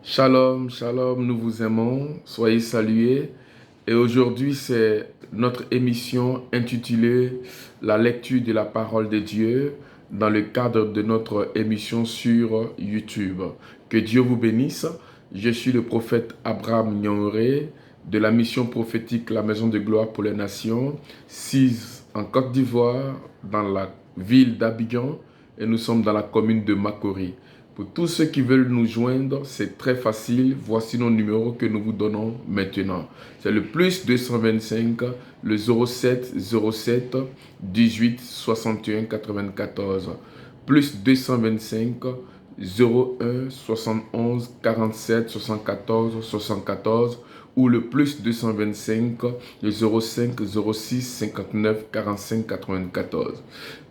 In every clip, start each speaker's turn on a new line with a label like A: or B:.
A: Shalom, shalom, nous vous aimons, soyez salués. Et aujourd'hui, c'est notre émission intitulée La lecture de la parole de Dieu dans le cadre de notre émission sur YouTube. Que Dieu vous bénisse. Je suis le prophète Abraham Nyaoré de la mission prophétique La Maison de Gloire pour les Nations, sise en Côte d'Ivoire, dans la ville d'Abidjan, et nous sommes dans la commune de Makori. Pour tous ceux qui veulent nous joindre, c'est très facile. Voici nos numéros que nous vous donnons maintenant. C'est le plus 225, le 07 07 18 61 94. Plus 225 01 71 47 74 74 ou le plus 225 le 05 06 59 45 94.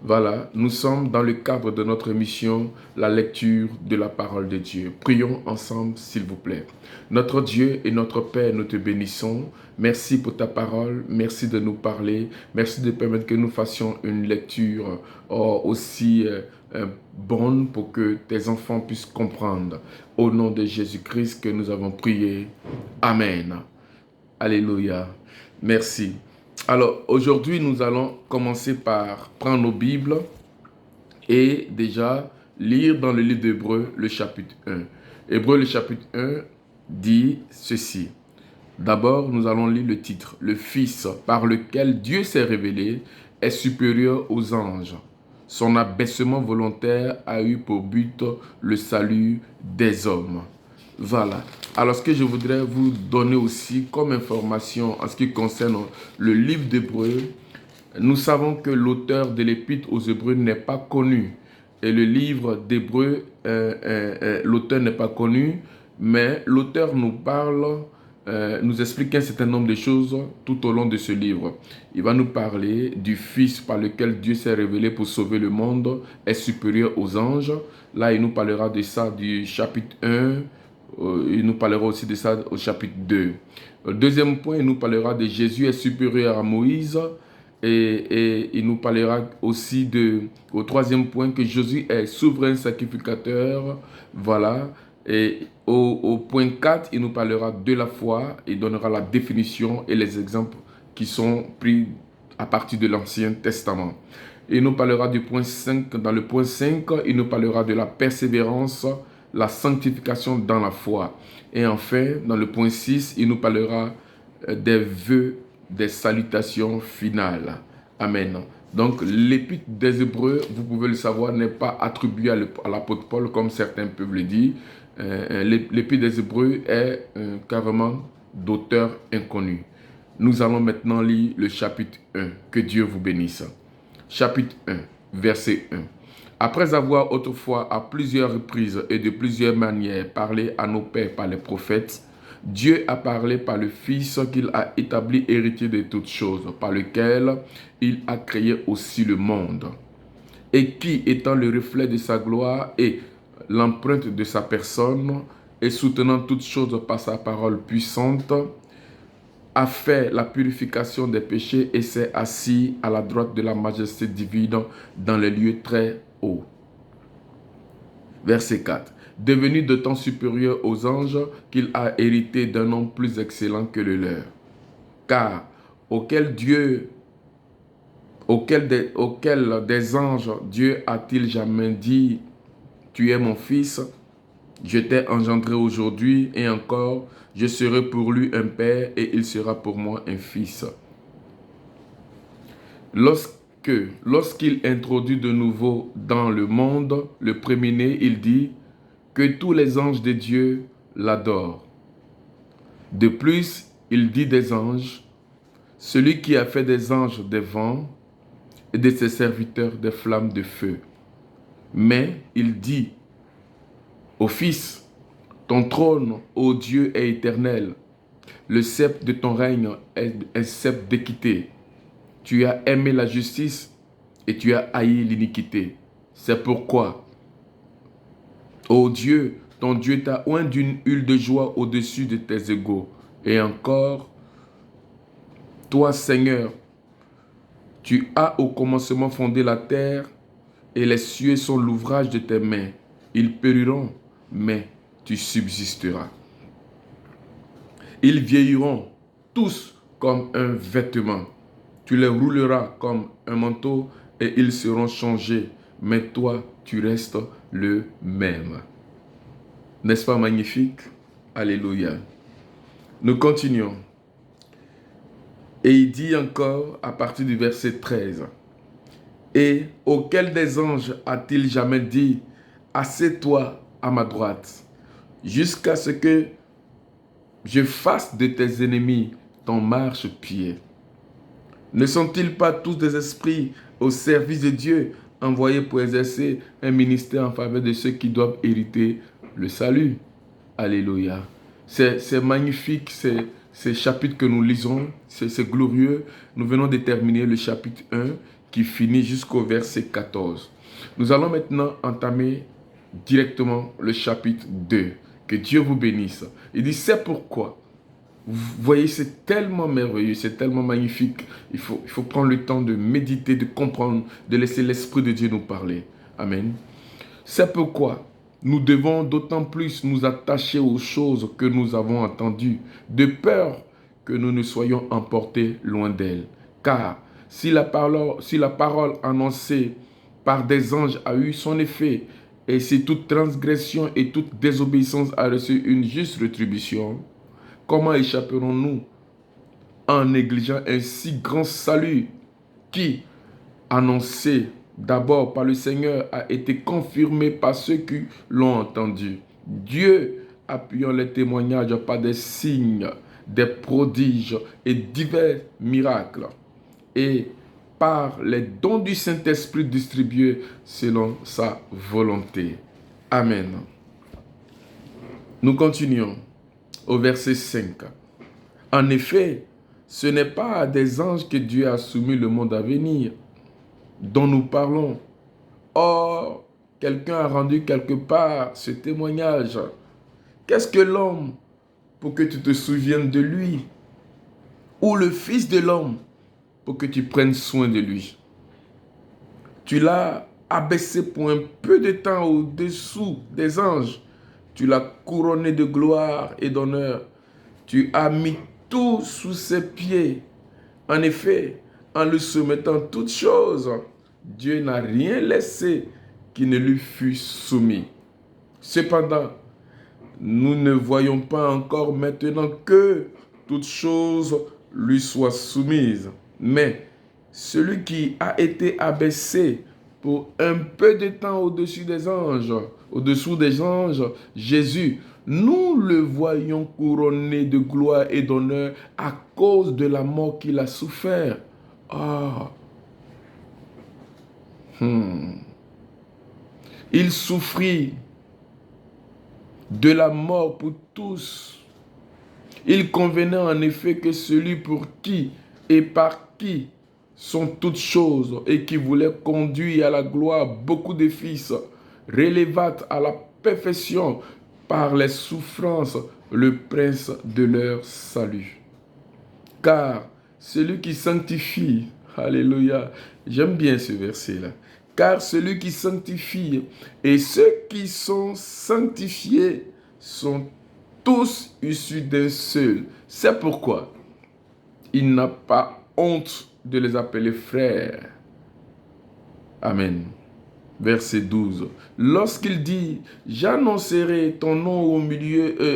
A: Voilà, nous sommes dans le cadre de notre émission, la lecture de la parole de Dieu. Prions ensemble, s'il vous plaît. Notre Dieu et notre Père, nous te bénissons. Merci pour ta parole, merci de nous parler, merci de permettre que nous fassions une lecture aussi bonne pour que tes enfants puissent comprendre. Au nom de Jésus-Christ que nous avons prié. Amen. Alléluia. Merci. Alors, aujourd'hui, nous allons commencer par prendre nos Bibles et déjà lire dans le livre d'Hébreux, le chapitre 1. Hébreux, le chapitre 1 dit ceci. D'abord, nous allons lire le titre. Le Fils par lequel Dieu s'est révélé est supérieur aux anges. Son abaissement volontaire a eu pour but le salut des hommes. Voilà. Alors, ce que je voudrais vous donner aussi comme information en ce qui concerne le livre d'Hébreux, nous savons que l'auteur de l'épître aux Hébreux n'est pas connu. Et le livre d'Hébreux, l'auteur n'est pas connu, mais l'auteur nous parle, nous explique un certain nombre de choses tout au long de ce livre. Il va nous parler du Fils par lequel Dieu s'est révélé pour sauver le monde, est supérieur aux anges. Là, il nous parlera de ça du chapitre 1. Il nous parlera aussi de ça au chapitre 2. Au deuxième point, il nous parlera de Jésus est supérieur à Moïse. Et il nous parlera aussi au troisième point que Jésus est souverain sacrificateur. Voilà. Et au point 4, il nous parlera de la foi. Il donnera la définition et les exemples qui sont pris à partir de l'Ancien Testament. Il nous parlera du point 5. Dans le point 5, il nous parlera de la persévérance, la sanctification dans la foi. Et enfin, dans le point 6, il nous parlera des vœux, des salutations finales. Amen. Donc, l'épître des Hébreux, vous pouvez le savoir, n'est pas attribué à l'apôtre Paul, comme certains peuvent le dire. L'épître des Hébreux est carrément d'auteur inconnu. Nous allons maintenant lire le chapitre 1. Que Dieu vous bénisse. Chapitre 1, verset 1. Après avoir autrefois à plusieurs reprises et de plusieurs manières parlé à nos pères par les prophètes, Dieu a parlé par le Fils qu'il a établi héritier de toutes choses, par lequel il a créé aussi le monde, et qui, étant le reflet de sa gloire et l'empreinte de sa personne, et soutenant toutes choses par sa parole puissante, a fait la purification des péchés et s'est assis à la droite de la majesté divine dans les lieux très hauts. Verset 4. Devenu de temps supérieur aux anges, qu'il a hérité d'un nom plus excellent que le leur. Car auquel des anges Dieu a-t-il jamais dit, tu es mon fils, je t'ai engendré aujourd'hui et encore, je serai pour lui un père et il sera pour moi un fils. Lorsqu'il introduit de nouveau dans le monde le premier-né, il dit que tous les anges de Dieu l'adorent. De plus, il dit des anges, celui qui a fait des anges des vents et de ses serviteurs des flammes de feu. Mais il dit au Fils, ton trône, ô Dieu, est éternel. Le sceptre de ton règne est un sceptre d'équité. Tu as aimé la justice et tu as haï l'iniquité. C'est pourquoi, ô Dieu, ton Dieu t'a oint d'une huile de joie au-dessus de tes égaux. Et encore, toi, Seigneur, tu as au commencement fondé la terre et les cieux sont l'ouvrage de tes mains. Ils périront, mais tu subsisteras. Ils vieilliront tous comme un vêtement. Tu les rouleras comme un manteau et ils seront changés. Mais toi, tu restes le même. N'est-ce pas magnifique? Alléluia. Nous continuons. Et il dit encore à partir du verset 13. Et auquel des anges a-t-il jamais dit, assieds-toi à ma droite, jusqu'à ce que je fasse de tes ennemis ton marchepied. Ne sont-ils pas tous des esprits au service de Dieu, envoyés pour exercer un ministère en faveur de ceux qui doivent hériter le salut? Alléluia. C'est magnifique, ces chapitres que nous lisons, c'est glorieux. Nous venons de terminer le chapitre 1 qui finit jusqu'au verset 14. Nous allons maintenant entamer directement le chapitre 2. Que Dieu vous bénisse. Il dit, c'est pourquoi. Vous voyez, c'est tellement merveilleux, c'est tellement magnifique. Il faut prendre le temps de méditer, de comprendre, de laisser l'Esprit de Dieu nous parler. Amen. C'est pourquoi nous devons d'autant plus nous attacher aux choses que nous avons entendues, de peur que nous ne soyons emportés loin d'elles. Car si la parole annoncée par des anges a eu son effet, et si toute transgression et toute désobéissance a reçu une juste rétribution, comment échapperons-nous en négligeant un si grand salut qui, annoncé d'abord par le Seigneur, a été confirmé par ceux qui l'ont entendu? Dieu, appuyant les témoignages par des signes, des prodiges et divers miracles, et par les dons du Saint-Esprit distribués selon sa volonté. Amen. Nous continuons au verset 5. En effet, ce n'est pas à des anges que Dieu a soumis le monde à venir, dont nous parlons. Or, quelqu'un a rendu quelque part ce témoignage. Qu'est-ce que l'homme pour que tu te souviennes de lui? Ou le Fils de l'homme pour que tu prennes soin de lui? Tu l'as abaissé pour un peu de temps au-dessous des anges. Tu l'as couronné de gloire et d'honneur. Tu as mis tout sous ses pieds. En effet, en lui soumettant toutes choses, Dieu n'a rien laissé qui ne lui fût soumis. Cependant, nous ne voyons pas encore maintenant que toutes choses lui soient soumises. Mais celui qui a été abaissé pour un peu de temps au-dessus des anges, Jésus, nous le voyons couronné de gloire et d'honneur à cause de la mort qu'il a souffert. Il souffrit de la mort pour tous. Il convenait en effet que celui pour qui et par qui sont toutes choses et qui voulait conduire à la gloire beaucoup de fils, relevât à la perfection par les souffrances le prince de leur salut. Car celui qui sanctifie, alléluia, j'aime bien ce verset-là. Car celui qui sanctifie et ceux qui sont sanctifiés sont tous issus d'un seul. C'est pourquoi il n'a pas honte de les appeler frères. Amen. Verset 12. Lorsqu'il dit, j'annoncerai ton nom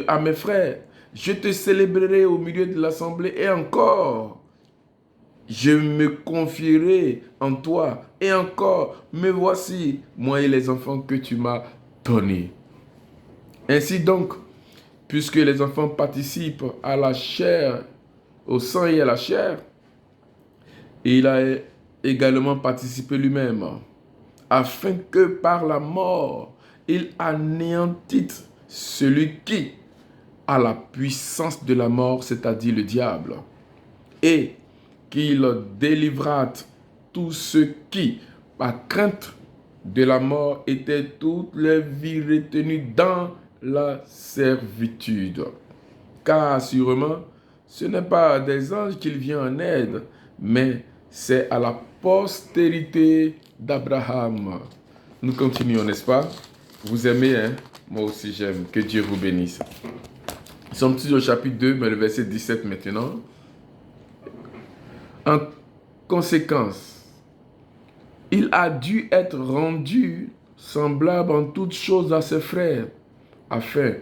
A: à mes frères, je te célébrerai au milieu de l'assemblée et encore, je me confierai en toi et encore, me voici, moi et les enfants que tu m'as donnés. Ainsi donc, puisque les enfants participent à la chair, au sang et à la chair, il a également participé lui-même, afin que par la mort, il anéantisse celui qui a la puissance de la mort, c'est-à-dire le diable, et qu'il délivrât tous ceux qui, par crainte de la mort, étaient toute leur vie retenus dans la servitude. Car assurément, ce n'est pas à des anges qu'il vient en aide, mais c'est à la postérité d'Abraham. Nous continuons, n'est-ce pas? Vous aimez, hein? Moi aussi j'aime. Que Dieu vous bénisse. Nous sommes tous au chapitre 2, mais le verset 17 maintenant. En conséquence, il a dû être rendu semblable en toutes choses à ses frères, afin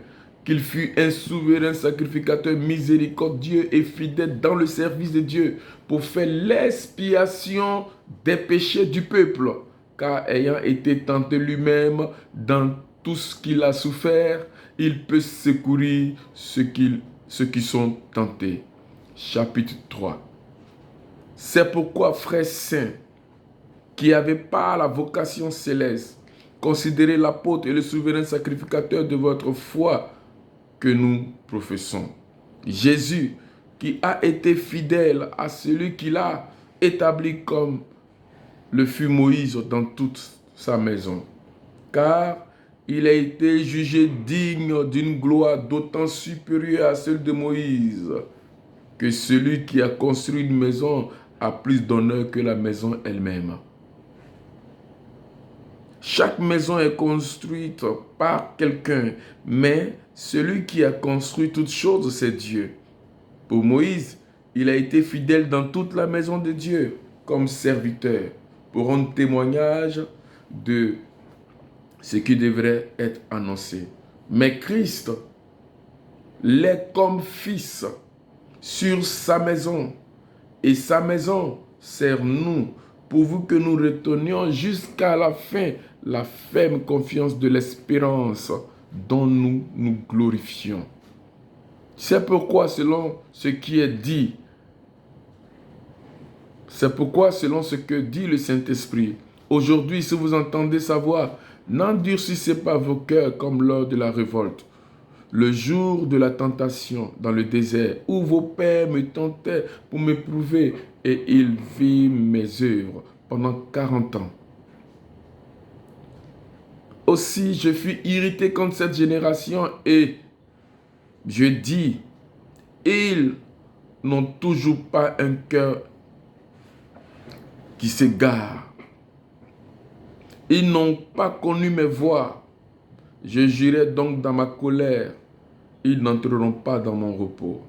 A: qu'il fût un souverain sacrificateur miséricordieux et fidèle dans le service de Dieu, pour faire l'expiation des péchés du peuple, car ayant été tenté lui-même dans tout ce qu'il a souffert, il peut secourir ceux qui sont tentés. Chapitre 3. C'est pourquoi, frères saints, qui n'avaient pas la vocation céleste, considérez l'apôtre et le souverain sacrificateur de votre foi que nous professons. Jésus, qui a été fidèle à celui qu'il a établi comme le fut Moïse dans toute sa maison. Car il a été jugé digne d'une gloire d'autant supérieure à celle de Moïse, que celui qui a construit une maison a plus d'honneur que la maison elle-même. Chaque maison est construite par quelqu'un, mais celui qui a construit toutes choses, c'est Dieu. Pour Moïse, il a été fidèle dans toute la maison de Dieu comme serviteur pour rendre témoignage de ce qui devrait être annoncé. Mais Christ l'est comme fils sur sa maison, et sa maison sert nous, pourvu que nous retenions jusqu'à la fin la ferme confiance de l'espérance dont nous nous glorifions. C'est pourquoi, selon ce qui est dit, c'est pourquoi, selon ce que dit le Saint-Esprit, aujourd'hui, si vous entendez sa voix, n'endurcissez pas vos cœurs comme lors de la révolte, le jour de la tentation dans le désert, où vos pères me tentaient pour m'éprouver, et ils virent mes œuvres pendant 40 ans. Aussi, je fus irrité contre cette génération, et je dis, ils n'ont toujours pas un cœur qui s'égare. Ils n'ont pas connu mes voies. Je jurai donc dans ma colère, ils n'entreront pas dans mon repos.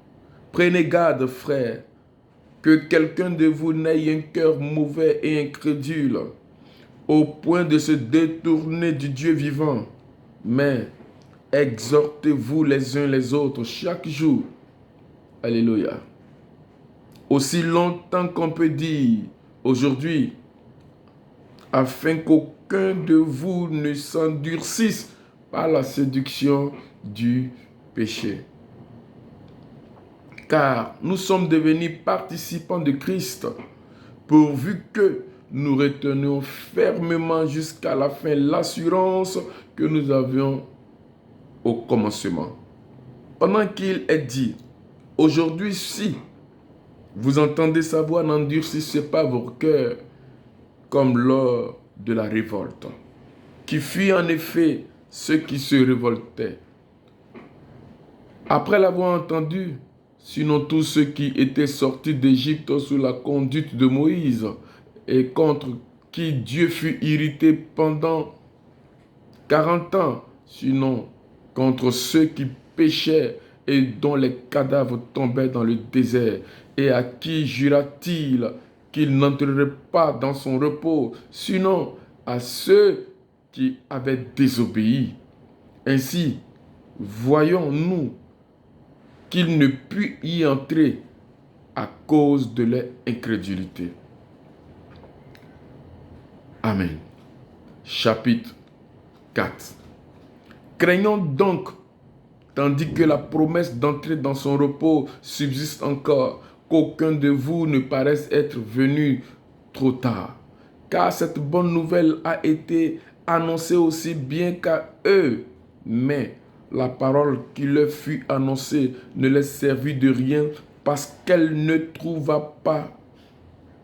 A: Prenez garde, frères, que quelqu'un de vous n'ait un cœur mauvais et incrédule, au point de se détourner du Dieu vivant. Mais exhortez-vous les uns les autres chaque jour. Alléluia. Aussi longtemps qu'on peut dire aujourd'hui, afin qu'aucun de vous ne s'endurcisse par la séduction du péché. Car nous sommes devenus participants de Christ, pourvu que nous retenions fermement jusqu'à la fin l'assurance que nous avions au commencement. Pendant qu'il est dit, aujourd'hui, si vous entendez sa voix, n'endurcissez pas vos cœurs comme lors de la révolte, qui fit en effet ceux qui se révoltaient. Après l'avoir entendu, sinon tous ceux qui étaient sortis d'Égypte sous la conduite de Moïse, et contre qui Dieu fut irrité pendant 40 ans, sinon contre ceux qui péchaient et dont les cadavres tombaient dans le désert, et à qui jura-t-il qu'il n'entrerait pas dans son repos, sinon à ceux qui avaient désobéi. Ainsi, voyons-nous qu'il ne put y entrer à cause de leur incrédulité. Amen. Chapitre 4. Craignons donc, tandis que la promesse d'entrer dans son repos subsiste encore, qu'aucun de vous ne paraisse être venu trop tard. Car cette bonne nouvelle a été annoncée aussi bien qu'à eux, mais la parole qui leur fut annoncée ne leur servit de rien parce qu'elle ne trouva pas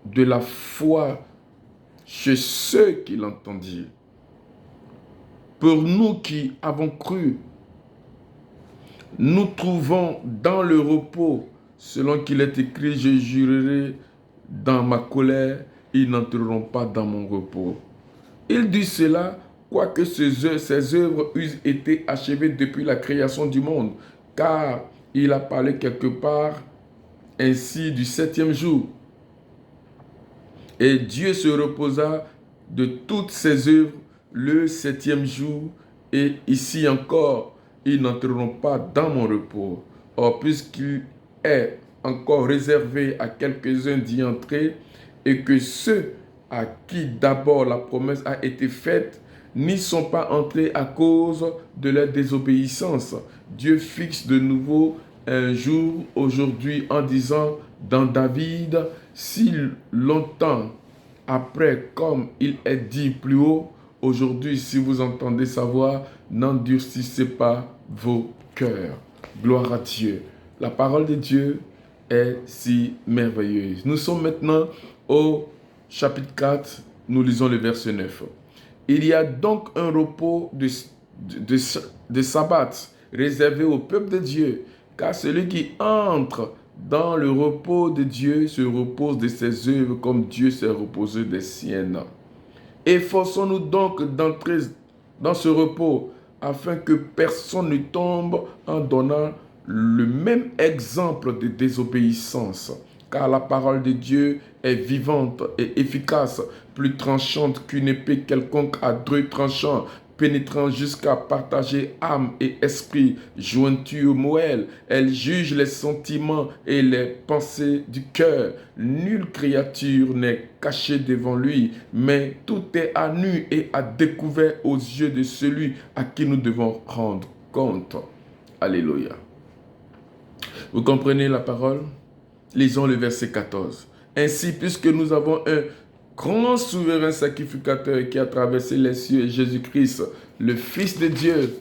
A: de la foi chez ceux qui l'entendirent. Pour nous qui avons cru, nous trouvons dans le repos, selon qu'il est écrit, je jurerai dans ma colère, ils n'entreront pas dans mon repos. Il dit cela quoique ses œuvres eussent été achevées depuis la création du monde, car il a parlé quelque part ainsi du septième jour. Et Dieu se reposa de toutes ses œuvres le septième jour, et ici encore, ils n'entreront pas dans mon repos. Or, puisqu'il est encore réservé à quelques-uns d'y entrer, et que ceux à qui d'abord la promesse a été faite n'y sont pas entrés à cause de leur désobéissance, Dieu fixe de nouveau un jour aujourd'hui en disant dans David, si longtemps après, comme il est dit plus haut, aujourd'hui, si vous entendez sa voix, n'endurcissez pas vos cœurs. Gloire à Dieu. La parole de Dieu est si merveilleuse. Nous sommes maintenant au chapitre 4, nous lisons le verset 9. Il y a donc un repos de sabbat réservé au peuple de Dieu, car celui qui entre dans le repos de Dieu se repose de ses œuvres comme Dieu s'est reposé des siennes. Efforçons-nous donc d'entrer dans ce repos afin que personne ne tombe en donnant le même exemple de désobéissance. Car la parole de Dieu est vivante et efficace, plus tranchante qu'une épée quelconque à deux tranchants, pénétrant jusqu'à partager âme et esprit, jointure moelle. Elle juge les sentiments et les pensées du cœur. Nulle créature n'est cachée devant lui, mais tout est à nu et à découvert aux yeux de celui à qui nous devons rendre compte. Alléluia. Vous comprenez la parole? Lisons le verset 14. Ainsi, puisque nous avons un grand souverain sacrificateur qui a traversé les cieux, Jésus-Christ, le Fils de Dieu,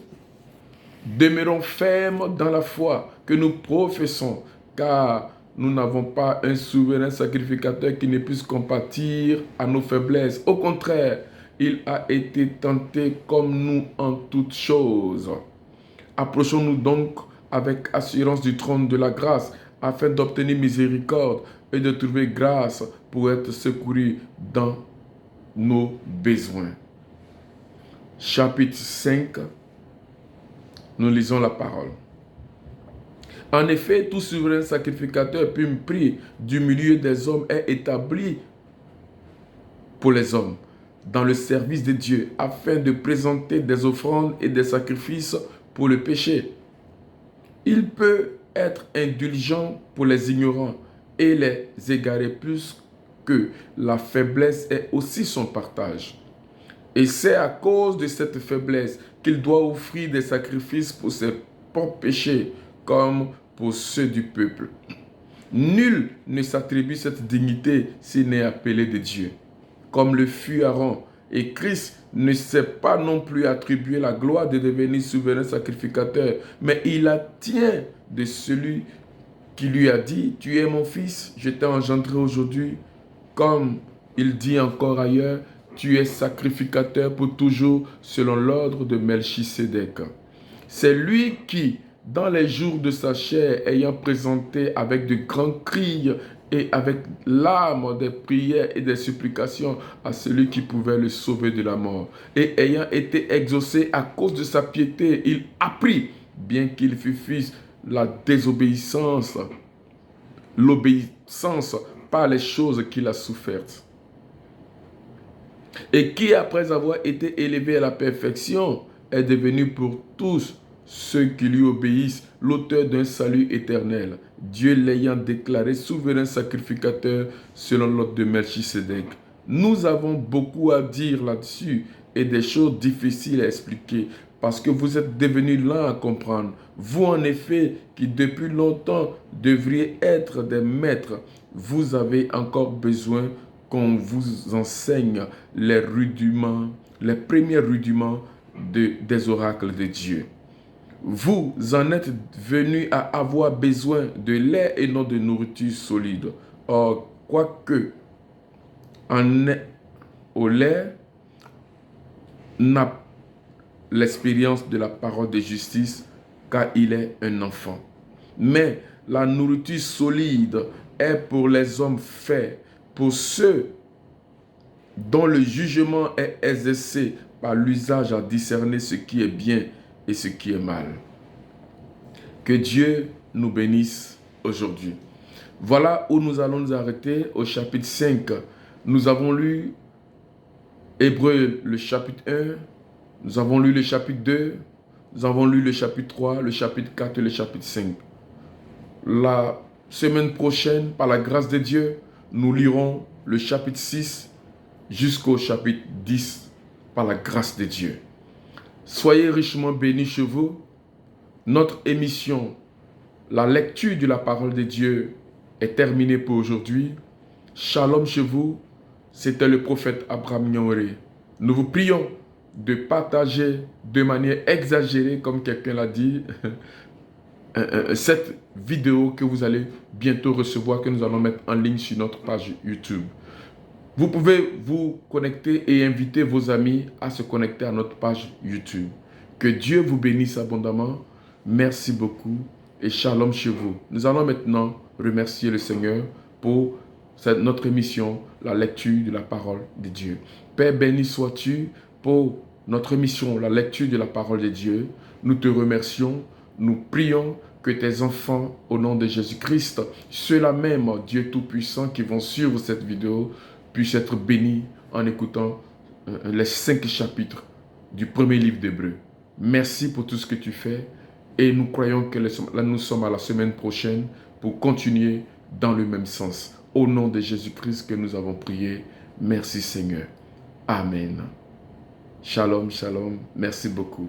A: demeurons fermes dans la foi que nous professons, car nous n'avons pas un souverain sacrificateur qui ne puisse compatir à nos faiblesses. Au contraire, il a été tenté comme nous en toutes choses. Approchons-nous donc avec assurance du trône de la grâce, afin d'obtenir miséricorde et de trouver grâce pour être secouru dans nos besoins. Chapitre 5, nous lisons la parole. En effet, tout souverain sacrificateur pris du milieu des hommes est établi pour les hommes, dans le service de Dieu, afin de présenter des offrandes et des sacrifices pour le péché. Il peut être indulgent pour les ignorants et les égarer plus que la faiblesse est aussi son partage. Et c'est à cause de cette faiblesse qu'il doit offrir des sacrifices pour ses propres péchés comme pour ceux du peuple. Nul ne s'attribue cette dignité s'il n'est appelé de Dieu, comme le fut Aaron. Et Christ ne s'est pas non plus attribué la gloire de devenir souverain sacrificateur, mais il la tient de celui qui lui a dit, « Tu es mon fils, je t'ai engendré aujourd'hui. » Comme il dit encore ailleurs, « Tu es sacrificateur pour toujours selon l'ordre de Melchisédek. » C'est lui qui, dans les jours de sa chair, ayant présenté avec de grands cris et avec larmes des prières et des supplications à celui qui pouvait le sauver de la mort. Et ayant été exaucé à cause de sa piété, il apprit, bien qu'il fût fils, la désobéissance, l'obéissance par les choses qu'il a souffertes. Et qui, après avoir été élevé à la perfection, est devenu pour tous ceux qui lui obéissent l'auteur d'un salut éternel, Dieu l'ayant déclaré souverain sacrificateur selon l'ordre de Melchisédek. Nous avons beaucoup à dire là-dessus et des choses difficiles à expliquer parce que vous êtes devenus lents à comprendre. Vous en effet, qui depuis longtemps devriez être des maîtres, vous avez encore besoin qu'on vous enseigne les rudiments, les premiers rudiments des oracles de Dieu. Vous en êtes venus à avoir besoin de lait et non de nourriture solide. Or, quoique au lait n'a l'expérience de la parole de justice, car il est un enfant. Mais la nourriture solide est pour les hommes faits, pour ceux dont le jugement est exercé par l'usage à discerner ce qui est bien et ce qui est mal. Que Dieu nous bénisse aujourd'hui. Voilà où nous allons nous arrêter au chapitre 5. Nous avons lu Hébreux, le chapitre 1. Nous avons lu le chapitre 2. Nous avons lu le chapitre 3, le chapitre 4 et le chapitre 5. La semaine prochaine, par la grâce de Dieu, nous lirons le chapitre 6 jusqu'au chapitre 10 par la grâce de Dieu. Soyez richement bénis chez vous. Notre émission, la lecture de la parole de Dieu est terminée pour aujourd'hui. Shalom chez vous. C'était le prophète Abraham Nyoré. Nous vous prions de partager de manière exagérée, comme quelqu'un l'a dit, cette vidéo que vous allez bientôt recevoir, que nous allons mettre en ligne sur notre page YouTube. Vous pouvez vous connecter et inviter vos amis à se connecter à notre page YouTube. Que Dieu vous bénisse abondamment. Merci beaucoup et shalom chez vous. Nous allons maintenant remercier le Seigneur pour notre émission, la lecture de la parole de Dieu. Père, béni sois-tu pour notre émission, la lecture de la parole de Dieu. Nous te remercions, nous prions que tes enfants, au nom de Jésus-Christ, ceux-là même, Dieu Tout-Puissant, qui vont suivre cette vidéo, puissent être bénis en écoutant les 5 chapitres du premier livre d'Hébreux. Merci pour tout ce que tu fais et nous croyons que nous sommes à la semaine prochaine pour continuer dans le même sens. Au nom de Jésus-Christ que nous avons prié. Merci Seigneur. Amen. Shalom, shalom. Merci beaucoup.